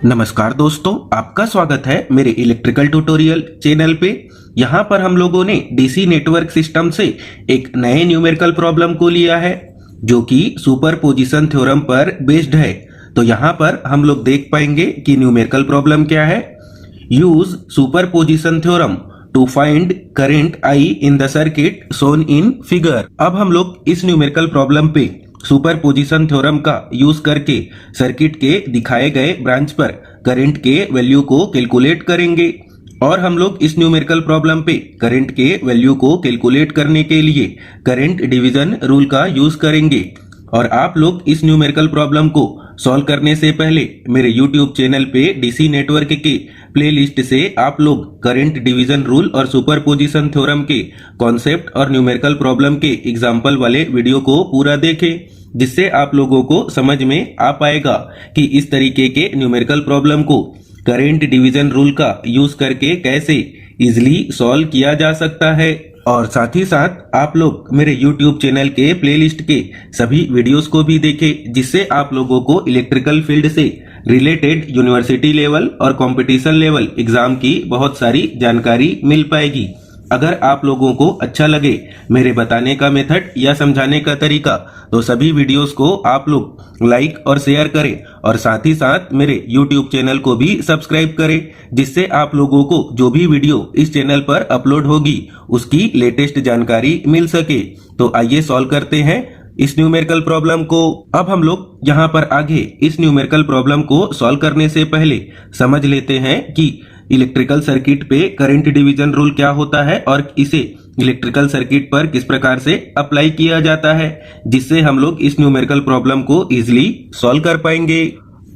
नमस्कार दोस्तों, आपका स्वागत है मेरे इलेक्ट्रिकल ट्यूटोरियल चैनल पे। यहाँ पर हम लोगों ने डीसी नेटवर्क सिस्टम से एक नए न्यूमेरिकल प्रॉब्लम को लिया है जो कि सुपरपोजिशन थ्योरम पर बेस्ड है। तो यहाँ पर हम लोग देख पाएंगे कि न्यूमेरिकल प्रॉब्लम क्या है। Use superposition theorem to find current I in the circuit shown in figure. अब हम लोग इस न्यूमेरिकल प्रॉब्लम पे सुपरपोजिशन थ्योरम का यूज करके सर्किट के दिखाए गए ब्रांच पर करंट के वैल्यू को कैलकुलेट करेंगे और हम लोग इस न्यूमेरिकल प्रॉब्लम पे करंट के वैल्यू को कैलकुलेट करने के लिए करंट डिवीजन रूल का यूज करेंगे। और आप लोग इस न्यूमेरिकल प्रॉब्लम को सॉल्व करने से पहले मेरे YouTube चैनल पे डीसी नेटवर्क के प्लेलिस्ट से आप लोग करंट डिवीजन रूल और सुपरपोजिशन थ्योरम के कॉन्सेप्ट और न्यूमेरिकल प्रॉब्लम के एग्जाम्पल वाले वीडियो को पूरा देखें, जिससे आप लोगों को समझ में आ पाएगा कि इस तरीके के न्यूमेरिकल प्रॉब्लम को करंट डिवीजन रूल का यूज करके कैसे इजिली सॉल्व किया जा सकता है। और साथ ही साथ आप लोग मेरे YouTube चैनल के प्लेलिस्ट के सभी वीडियोस को भी देखें, जिससे आप लोगों को इलेक्ट्रिकल फील्ड से रिलेटेड यूनिवर्सिटी लेवल और कंपटीशन लेवल एग्जाम की बहुत सारी जानकारी मिल पाएगी। अगर आप लोगों को अच्छा लगे मेरे बताने का मेथड या समझाने का तरीका, तो सभी वीडियोस को आप लोग लाइक और शेयर करें और साथ ही साथ मेरे YouTube चैनल को भी सब्सक्राइब करें, जिससे आप लोगों को जो भी वीडियो इस चैनल पर अपलोड होगी उसकी लेटेस्ट जानकारी मिल सके। तो आइए सॉल्व करते हैं इस न्यूमेरिकल प्रॉब्लम को। अब हम लोग यहाँ पर आगे इस न्यूमेरिकल प्रॉब्लम को सॉल्व करने से पहले समझ लेते हैं कि इलेक्ट्रिकल सर्किट पे करंट डिवीजन रूल क्या होता है और इसे इलेक्ट्रिकल सर्किट पर किस प्रकार से अप्लाई किया जाता है, जिससे हम लोग इस न्यूमेरिकल प्रॉब्लम को इजीली सॉल्व कर पाएंगे।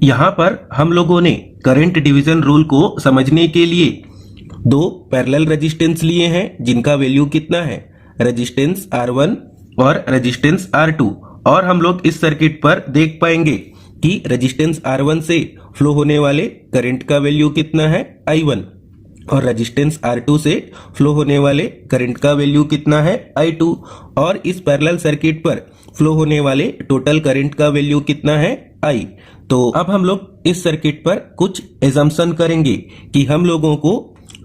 यहाँ पर हम लोगों ने करंट डिवीजन रूल को समझने के लिए दो पैरेलल रेजिस्टेंस लिए हैं, जिनका वैल्यू कितना है, रेजिस्टेंस R1 और रेजिस्टेंस R2। और हम लोग इस सर्किट पर देख पाएंगे कि रेजिस्टेंस R1 से फ्लो होने वाले करंट का वैल्यू कितना है, I1, और रेजिस्टेंस R2 से फ्लो होने वाले करंट का वैल्यू कितना है, I2। और इस पैरेलल सर्किट पर फ्लो होने वाले टोटल करंट का वैल्यू कितना है, I। तो अब हम लोग इस सर्किट पर कुछ एजम्पशन करेंगे कि हम लोगों को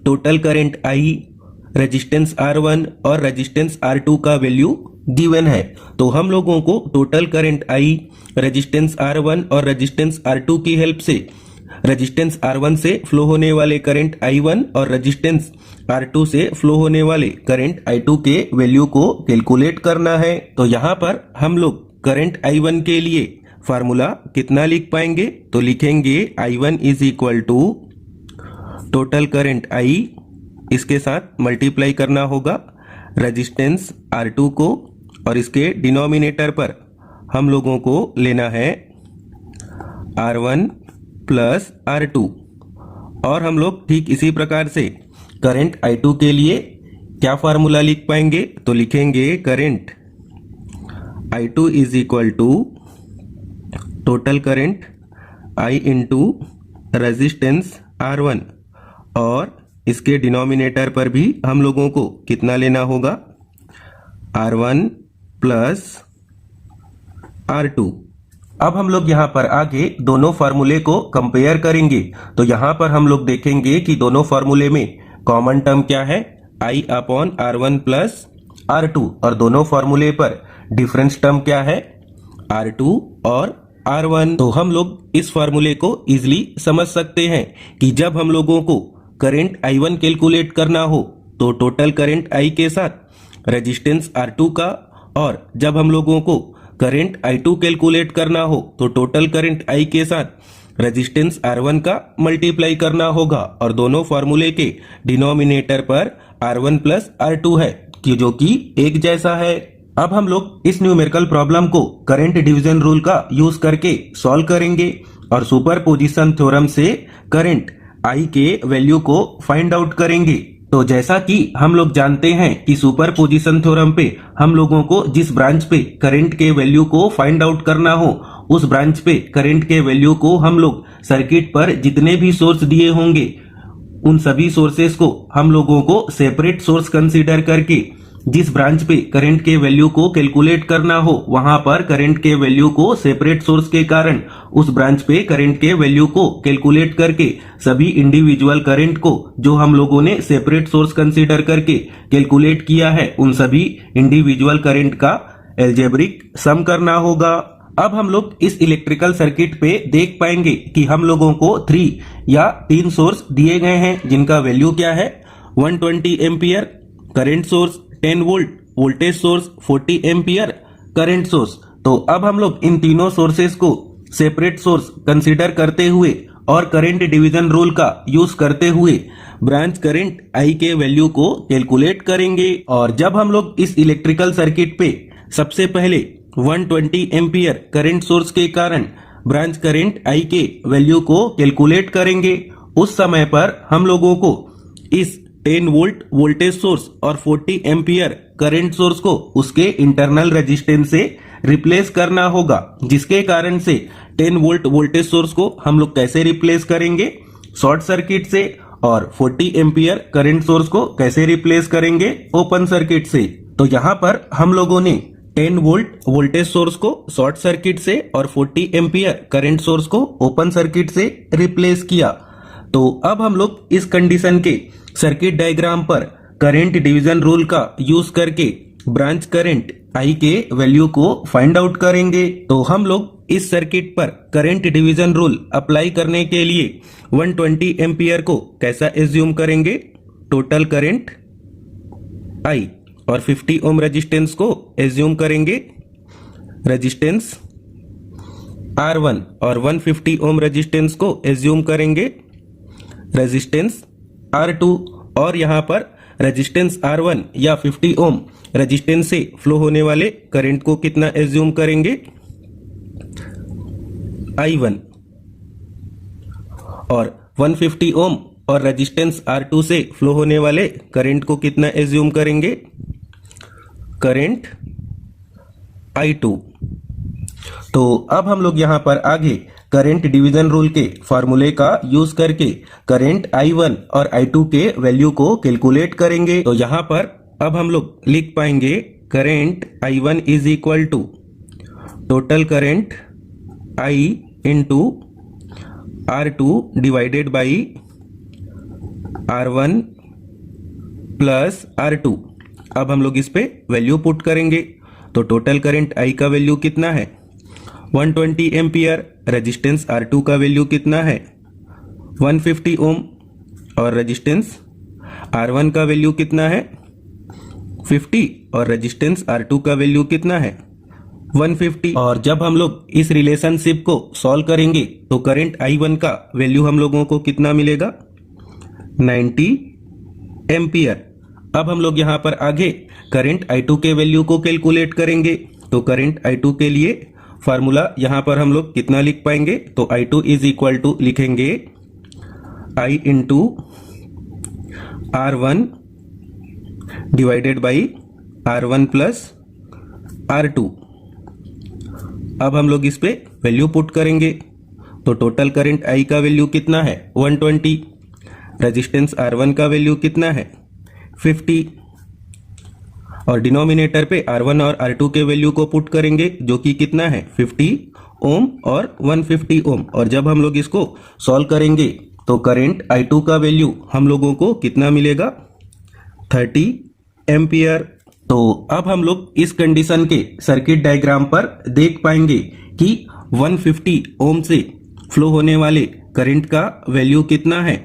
total current I, resistance R1 और रेजिस्टेंस R2 का वैल्यू गिवन है। तो हम लोगों को total current I, resistance R1 और रेजिस्टेंस R2 की हेल्प से रेजिस्टेंस R1 से फ्लो होने वाले करंट I1 और रेजिस्टेंस R2 से फ्लो होने वाले करंट I2 के वैल्यू को कैलकुलेट करना है। तो यहाँ पर हम लोग करंट I1 के लिए फार्मूला कितना लिख पाएंगे, तो लिखेंगे I1 is equal to total current I, इसके साथ मल्टीप्लाई करना होगा रेजिस्टेंस R2 को, और इसके डिनोमिनेटर पर हम लोगों को लेना है R1 प्लस R2। और हम लोग ठीक इसी प्रकार से करंट I2 के लिए क्या फार्मूला लिख पाएंगे, तो लिखेंगे current I2 is equal to total current I into resistance R1, और इसके डिनोमिनेटर पर भी हम लोगों को कितना लेना होगा, R1 प्लस R2। अब हम लोग यहाँ पर आगे दोनों फार्मूले को कंपेयर करेंगे। तो यहाँ पर हम लोग देखेंगे कि दोनों फार्मूले में कॉमन टर्म क्या है, I upon R1 plus R2, और दोनों फार्मूले पर डिफरेंस टर्म क्या है, R2 और R1। तो हम लोग इस फार्मूले को इजिली समझ सकते हैं कि जब हम लोगों को करंट I1 कैलकुलेट करना हो तो टोटल करंट I के साथ रेजिस्टेंस R2 का, और जब हम लोगों को करंट I2 कैलकुलेट करना हो तो टोटल करंट I के साथ रेजिस्टेंस R1 का मल्टीप्लाई करना होगा। और दोनों फार्मूले के डिनोमिनेटर पर R1 प्लस R2 है जो कि एक जैसा है। अब हम लोग इस न्यूमेरिकल प्रॉब्लम को करंट डिवीजन रूल का यूज करके सॉल्व करेंगे और सुपरपोजिशन थ्योरम से करंट I के वैल्यू को फाइंड आउट करेंगे। तो जैसा कि हम लोग जानते हैं कि सुपरपोजिशन थ्योरम पे हम लोगों को जिस ब्रांच पे करंट के वैल्यू को फाइंड आउट करना हो, उस ब्रांच पे करंट के वैल्यू को हम लोग सर्किट पर जितने भी सोर्स दिए होंगे उन सभी सोर्सेस को हम लोगों को सेपरेट सोर्स कंसीडर करके जिस ब्रांच पे करंट के वैल्यू को कैलकुलेट करना हो वहां पर करंट के वैल्यू को सेपरेट सोर्स के कारण उस ब्रांच पे करंट के वैल्यू को कैलकुलेट करके सभी इंडिविजुअल करंट को जो हम लोगों ने सेपरेट सोर्स कंसीडर करके कैलकुलेट किया है उन सभी इंडिविजुअल करंट का एल्जेब्रिक सम करना होगा। अब हम लोग इस इलेक्ट्रिकल सर्किट पे देख पाएंगे कि हम लोगों को 3 सोर्स दिए गए हैं जिनका वैल्यू क्या है 120 ampere current source, 10 volt voltage source, 40 ampere current source. तो अब हम लोग इन तीनों सोर्सेस को सेपरेट सोर्स कंसीडर करते हुए और करंट डिवीजन रूल का यूज करते हुए ब्रांच करंट आई के वैल्यू को कैलकुलेट करेंगे। और जब हम लोग इस इलेक्ट्रिकल सर्किट पे सबसे पहले 120 एम्पियर करंट सोर्स के कारण ब्रांच करंट आई के वैल्यू को कैलकुलेट करेंगे उस समय पर हम लोगों को इस 10 वोल्ट वोल्टेज सोर्स और 40 एम्पियर करंट सोर्स को उसके इंटरनल रेजिस्टेंस से रिप्लेस करना होगा, जिसके कारण से 10 वोल्ट वोल्टेज सोर्स को हम लोग कैसे रिप्लेस करेंगे शॉर्ट सर्किट से और 40 एम्पियर करंट सोर्स को कैसे रिप्लेस करेंगे ओपन सर्किट से। तो यहाँ पर हम लोगों ने 10 वोल्ट वोल्टेज सोर्स को शॉर्ट सर्किट से और 40 एम्पियर करंट सोर्स को ओपन सर्किट से रिप्लेस किया। तो अब हम लोग इस कंडीशन के सर्किट डायग्राम पर करंट डिवीजन रूल का यूज करके ब्रांच करंट आई के वैल्यू को फाइंड आउट करेंगे। तो हम लोग इस सर्किट पर करंट डिवीजन रूल अप्लाई करने के लिए 120 एम्पियर को कैसा एज्यूम करेंगे टोटल करंट आई और 50 ओम रेजिस्टेंस को एज्यूम करेंगे रेजिस्टेंस R1 और 150 ओम रेजिस्टेंस को एज्यूम करेंगे रेजिस्टेंस R2 और यहाँ पर रेजिस्टेंस R1 या 50 ओम रेजिस्टेंस से फ्लो होने वाले करंट को कितना एज्यूम करेंगे I1 और 150 ओम और रेजिस्टेंस R2 से फ्लो होने वाले करंट को कितना एज्यूम करेंगे करंट I2। तो अब हम लोग यहाँ पर आगे करंट डिवीजन रूल के फार्मूले का यूज करके करंट I1 और I2 के वैल्यू को कैलकुलेट करेंगे। तो यहाँ पर अब हम लोग लिख पाएंगे current I1 is equal to total current I into R2 divided by R1 plus R2। अब हम लोग इस पे वैल्यू पुट करेंगे। तो टोटल करंट I का वैल्यू कितना है 120 एम्पियर, रेजिस्टेंस R2 का वैल्यू कितना है 150 ओम और रेजिस्टेंस R1 का वैल्यू कितना है 50 और रेजिस्टेंस R2 का वैल्यू कितना है 150। और जब हम लोग इस रिलेशनशिप को सॉल्व करेंगे तो करंट I1 का वैल्यू हम लोगों को कितना मिलेगा 90 एम्पियर। अब हम लोग यहाँ पर आगे करंट I2 के वैल्यू को कैलकुलेट करेंगे। तो करंट I2 के लिए फार्मूला यहाँ पर हम लोग कितना लिख पाएंगे तो I2 इज इक्वल टू लिखेंगे I into R1 divided by R1 plus R2। अब हम लोग इस पे वैल्यू पुट करेंगे। तो टोटल करंट I का वैल्यू कितना है 120, रेजिस्टेंस R1 का वैल्यू कितना है 50 और डिनोमिनेटर पे R1 और R2 के वैल्यू को पुट करेंगे जो कि कितना है 50 ओम और 150 ओम। और जब हम लोग इसको सॉल्व करेंगे तो करंट I2 का वैल्यू हम लोगों को कितना मिलेगा 30 एम्पियर। तो अब हम लोग इस कंडीशन के सर्किट डायग्राम पर देख पाएंगे कि 150 ओम से फ्लो होने वाले करंट का वैल्यू कितना है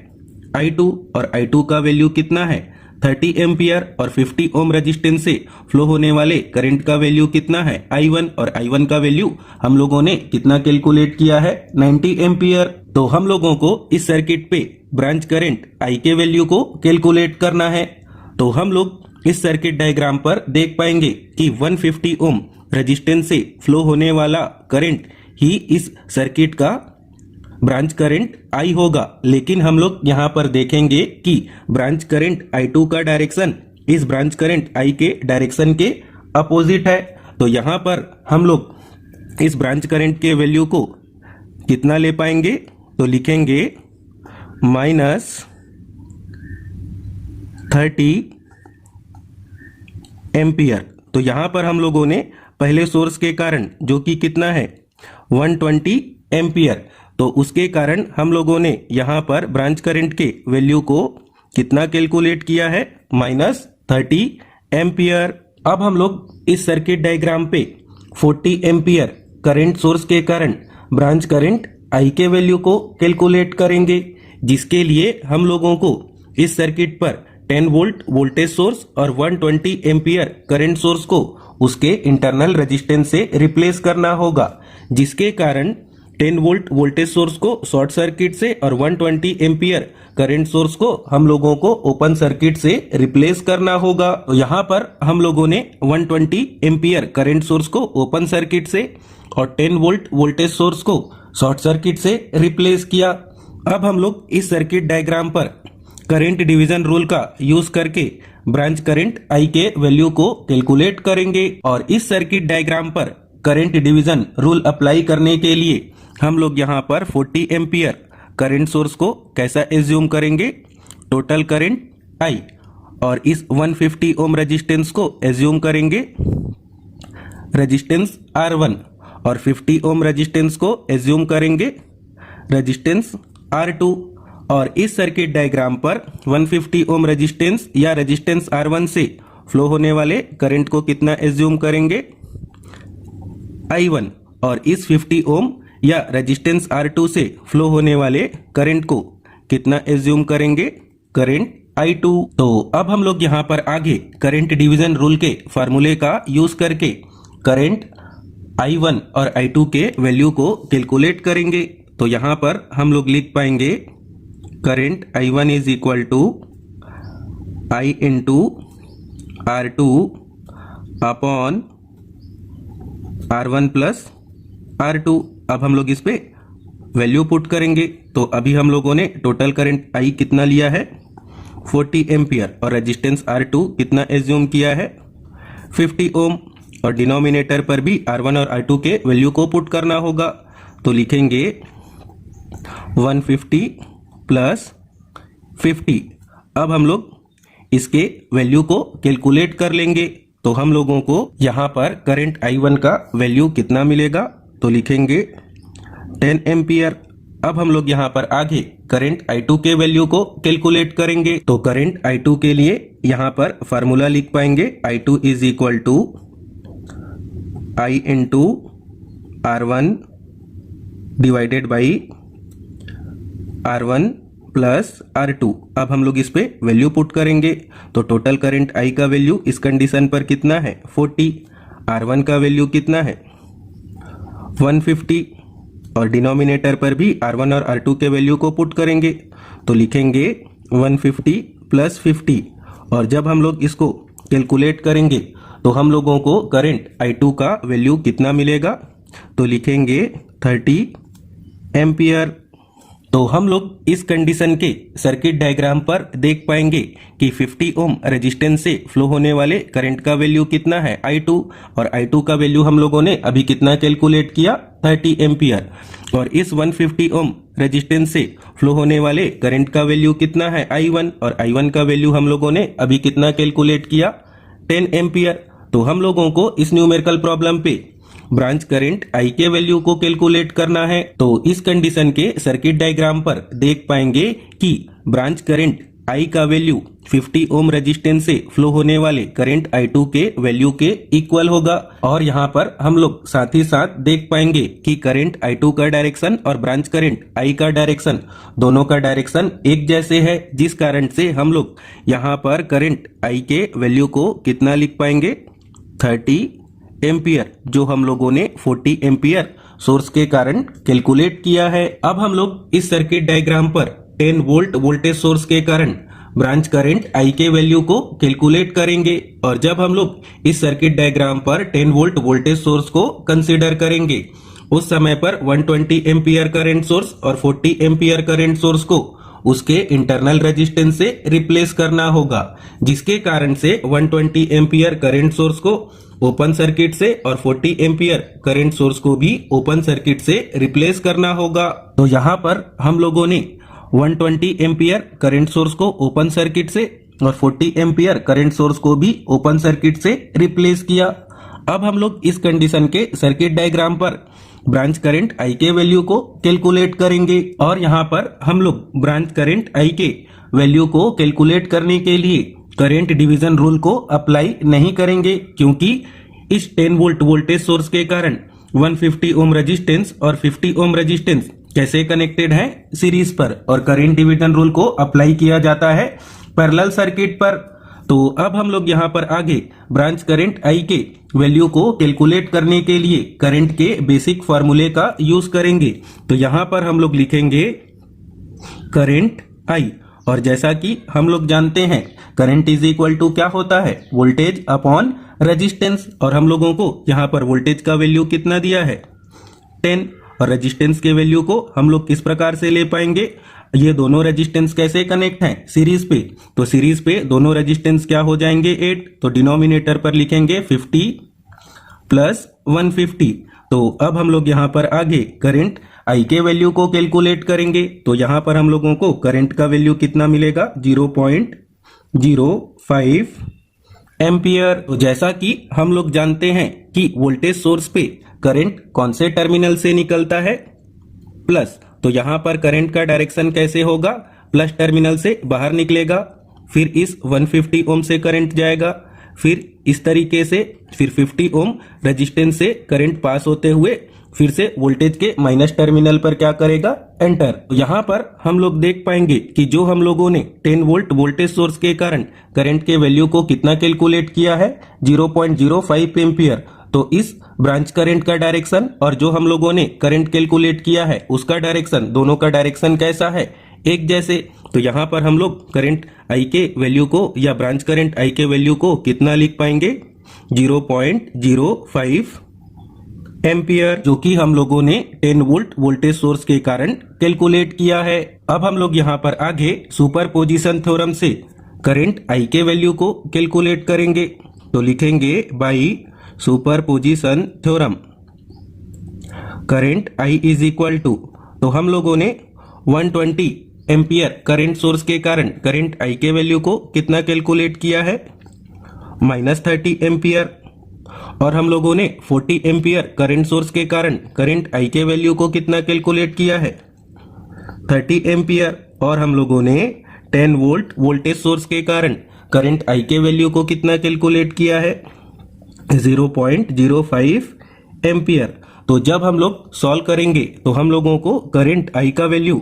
I2 और I2 का वैल्यू कितना है 30 एम्पियर और 50 ओम रेजिस्टेंस से फ्लो होने वाले करंट का वैल्यू कितना है I1 और I1 का वैल्यू हम लोगों ने कितना कैलकुलेट किया है 90 एम्पियर। तो हम लोगों को इस सर्किट पे ब्रांच करंट I के वैल्यू को कैलकुलेट करना है। तो हम लोग इस सर्किट डायग्राम पर देख पाएंगे कि 150 ओम रेजिस्टेंस से फ्लो होने वाला करंट ही इस सर्किट का ब्रांच करंट I होगा। लेकिन हम लोग यहाँ पर देखेंगे कि ब्रांच करंट I2 का डायरेक्शन इस ब्रांच करंट I के डायरेक्शन के अपोजिट है। तो यहाँ पर हम लोग इस ब्रांच करंट के वैल्यू को कितना ले पाएंगे तो लिखेंगे -30 एम्पियर। तो यहाँ पर हम लोगों ने पहले सोर्स के कारण जो कि कितना है 120 एम्पियर, तो उसके कारण हम लोगों ने यहाँ पर ब्रांच करंट के वैल्यू को कितना कैलकुलेट किया है -30 एम्पियर। अब हम लोग इस सर्किट डायग्राम पे 40 एम्पियर करंट सोर्स के कारण ब्रांच करंट I के वैल्यू को कैलकुलेट करेंगे, जिसके लिए हम लोगों को इस सर्किट पर 10 वोल्ट वोल्टेज सोर्स और 120 एम्पियर करंट सोर्स को उसके इंटरनल रेजिस्टेंस से रिप्लेस करना होगा, जिसके कारण 10 वोल्ट वोल्टेज सोर्स को शॉर्ट सर्किट से और 120 एम्पियर करंट सोर्स को हम लोगों को ओपन सर्किट से रिप्लेस करना होगा। तो यहाँ पर हम लोगों ने 120 एम्पियर करंट सोर्स को ओपन सर्किट से और 10 वोल्ट वोल्टेज सोर्स को शॉर्ट सर्किट से रिप्लेस किया। अब हम लोग इस सर्किट डायग्राम पर करंट डिवीजन रूल का यूज करके ब्रांच करंट I के वैल्यू को कैलकुलेट करेंगे, और इस सर्किट डायग्राम पर करंट डिवीजन रूल अप्लाई करने के लिए हम लोग यहाँ पर 40 एम्पियर करंट सोर्स को कैसा एज्यूम करेंगे, टोटल करंट I, और इस 150 ओम रेजिस्टेंस को एज्यूम करेंगे रेजिस्टेंस R1, और 50 ओम रेजिस्टेंस को एज्यूम करेंगे रेजिस्टेंस R2, और इस सर्किट डायग्राम पर 150 ओम रेजिस्टेंस या रेजिस्टेंस R1 से फ्लो होने वाले करंट को कितना एज्यूम करेंगे I1, और इस 50 ओम या रेजिस्टेंस R2 से फ्लो होने वाले करंट को कितना एज्यूम करेंगे करंट I2। तो अब हम लोग यहाँ पर आगे करंट डिवीजन रूल के फार्मूले का यूज करके करंट I1 और I2 के वैल्यू को कैलकुलेट करेंगे। तो यहाँ पर हम लोग लिख पाएंगे current I1 is equal to I into R2 upon R1 plus R2। अब हम लोग इस पे वैल्यू पुट करेंगे। तो अभी हम लोगों ने टोटल करंट I कितना लिया है 40 एम्पियर, और रेजिस्टेंस R2 कितना एज्यूम किया है 50 ओम, और डिनोमिनेटर पर भी R1 और R2 के वैल्यू को पुट करना होगा। तो लिखेंगे 150 प्लस 50। अब हम लोग इसके वैल्यू को कैलकुलेट कर लेंगे। तो हम लोगों को यहाँ पर करंट I1 का वैल्यू कितना मिलेगा, तो लिखेंगे 10 एम्पियर। अब हम लोग यहाँ पर आगे करंट I2 के वैल्यू को कैलकुलेट करेंगे। तो करंट I2 के लिए यहाँ पर फार्मूला लिख पाएंगे I2 is equal to I into R1 divided by R1 plus R2। अब हम लोग इस पे वैल्यू पुट करेंगे। तो टोटल करंट I का वैल्यू इस कंडीशन पर कितना है 40, R1 का वैल्यू कितना है 150, और डिनोमिनेटर पर भी R1 और R2 के वैल्यू को पुट करेंगे। तो लिखेंगे 150 प्लस 50, और जब हम लोग इसको कैलकुलेट करेंगे तो हम लोगों को करंट I2 का वैल्यू कितना मिलेगा, तो लिखेंगे 30 एम्पियर। तो हम लोग इस कंडीशन के सर्किट डायग्राम पर देख पाएंगे कि 50 ओम रेजिस्टेंस से फ्लो होने वाले करंट का वैल्यू कितना है I2, और I2 का वैल्यू हम लोगों ने अभी कितना कैलकुलेट किया 30 एम्पियर, और इस 150 ओम रेजिस्टेंस से फ्लो होने वाले करंट का वैल्यू कितना है I1, और I1 का वैल्यू हम लोगों ने अभी कितना कैलकुलेट किया 10 एम्पियर। तो हम लोगों को इस न्यूमेरिकल प्रॉब्लम पे ब्रांच करंट I के वैल्यू को कैलकुलेट करना है। तो इस कंडीशन के सर्किट डायग्राम पर देख पाएंगे कि ब्रांच करंट I का वैल्यू 50 ओम रेजिस्टेंस से फ्लो होने वाले करंट I2 के वैल्यू के इक्वल होगा, और यहाँ पर हम लोग साथ ही साथ देख पाएंगे कि करंट I2 का डायरेक्शन और ब्रांच करंट I का डायरेक्शन दोनों का डायरेक्शन एक जैसे है, जिस कारण से हम लोग यहाँ पर करंट I के वैल्यू को कितना लिख पाएंगे 30 एम्पियर, जो हम लोगों ने 40 एम्पियर सोर्स के कारण कैलकुलेट किया है। अब हम लोग इस सर्किट डायग्राम पर 10 वोल्ट वोल्टेज सोर्स के कारण ब्रांच करंट I के वैल्यू को कैलकुलेट करेंगे, और जब हम लोग इस सर्किट डायग्राम पर 10 वोल्ट वोल्टेज सोर्स को कंसीडर करेंगे उस समय पर 120 एम्पियर करंट सोर्स और 40 एम्पियर करंट सोर्स को उसके इंटरनल रेजिस्टेंस से रिप्लेस करना होगा, जिसके कारण से 120 एम्पियर करंट सोर्स को ओपन सर्किट से और 40 एम्पियर करंट सोर्स को भी ओपन सर्किट से रिप्लेस करना होगा। तो यहाँ पर हम लोगों ने 120 एम्पियर करंट सोर्स को ओपन सर्किट से और 40 एम्पियर करंट सोर्स को भी ओपन सर्किट से रिप्लेस किया। अब हम लोग इस कंडीशन के सर्किट डायग्राम पर ब्रांच करंट आई के वैल्यू को कैलकुलेट करेंगे और यहाँ पर हम लोग ब्रांच करंट आई के वैल्यू को कैलकुलेट करने के लिए करंट डिवीजन रूल को अप्लाई नहीं करेंगे, क्योंकि इस 10 वोल्ट वोल्टेज सोर्स के कारण 150 ओम रेजिस्टेंस और 50 ओम रेजिस्टेंस कैसे कनेक्टेड है सीरीज पर, और करंट डिवीजन रूल को अप्लाई किया जाता है पैरेलल सर्किट पर। तो अब हम लोग यहाँ पर आगे ब्रांच करंट आई के वैल्यू को कैलकुलेट करने के लिए करंट के बेसिक फॉर्मूले का यूज करेंगे। तो यहाँ पर हम लोग लिखेंगे करंट आई, और जैसा कि हम लोग जानते हैं करंट इज इक्वल टू क्या होता है, वोल्टेज अपॉन रेजिस्टेंस, और हम लोगों को यहाँ पर वोल्टेज का वैल्यू कितना दिया है 10, और रेजिस्टेंस के वैल्यू को हम लोग किस प्रकार से ले पाएंगे, ये दोनों रेजिस्टेंस कैसे कनेक्ट हैं सीरीज पे, तो सीरीज पे दोनों रेजिस्टेंस क्या हो जाएंगे 8, तो डिनोमिनेटर पर लिखेंगे 50 प्लस 150। तो अब हम लोग यहाँ पर आगे करंट आई के वैल्यू को कैलकुलेट करेंगे। तो यहाँ पर हम लोगों को करंट का वैल्यू कितना मिलेगा 0.05 एम्पियर। तो जैसा कि हम लोग जानते हैं कि वोल्टेज सोर्स पे करंट कौन से टर्मिनल से निकलता है, प्लस, तो यहाँ पर करंट का डायरेक्शन कैसे होगा, प्लस टर्मिनल से बाहर निकलेगा, फिर इस 150 ओम से करंट जाएगा, फिर इस तरीके से, फिर 50 ओम रेजिस्टेंस से करंट पास होते हुए फिर से वोल्टेज के माइनस टर्मिनल पर क्या करेगा, एंटर। तो यहाँ पर हम लोग देख पाएंगे कि जो हम लोगों ने 10 वोल्ट वोल्टेज सोर्स के कारण करंट के वैल्यू को कितना कैलकुलेट किया है 0.05 एम्पियर। तो इस ब्रांच करंट का डायरेक्शन और जो हम लोगों ने करंट कैलकुलेट किया है उसका डायरेक्शन, दोनों का डायरेक्शन कैसा है, एक जैसे। तो यहाँ पर हम लोग करंट आई के वैल्यू को या ब्रांच करंट आई के वैल्यू को कितना लिख पाएंगे 0.05 एम्पियर, जो कि हम लोगों ने 10 वोल्ट वोल्टेज सोर्स के कारण कैलकुलेट किया है। अब हम लोग यहाँ पर आगे सुपरपोजिशन थ्योरम से करंट आई के वैल्यू को कैलकुलेट करेंगे। तो लिखेंगे by superposition theorem current I is equal to, तो हम लोगों ने 120 एम्पियर करंट सोर्स के कारण करंट आई के वैल्यू को कितना कैलकुलेट किया है -30 एम्पियर, और हम लोगों ने 40 एम्पियर करंट सोर्स के कारण करंट आई के वैल्यू को कितना कैलकुलेट किया है 30 एम्पियर, और हम लोगों ने 10 वोल्ट वोल्टेज सोर्स के कारण करंट आई के वैल्यू को कितना कैलकुलेट किया है 0.05 एम्पियर। तो जब हम लोग सॉल्व करेंगे तो हम लोगों को करंट आई का वैल्यू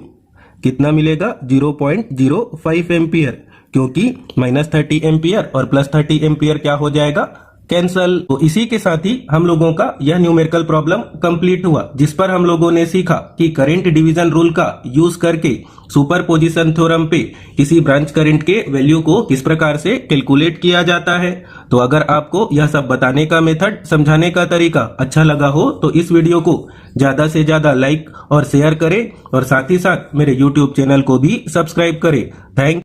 कितना मिलेगा 0.05 एम्पियर, क्योंकि -30 एम्पियर और +30 एम्पियर क्या हो जाएगा, कैंसल। तो इसी के साथ ही हम लोगों का यह न्यूमेरिकल प्रॉब्लम कंप्लीट हुआ, जिस पर हम लोगों ने सीखा कि करंट डिवीजन रूल का यूज करके सुपरपोजिशन थ्योरम पे किसी ब्रांच करंट के वैल्यू को किस प्रकार से कैलकुलेट किया जाता है। तो अगर आपको यह सब बताने का मेथड, समझाने का तरीका अच्छा लगा हो तो इस वीडियो को ज्यादा से ज्यादा लाइक और शेयर करें, और साथ ही साथ मेरे YouTube चैनल को भी सब्सक्राइब करें। थैंक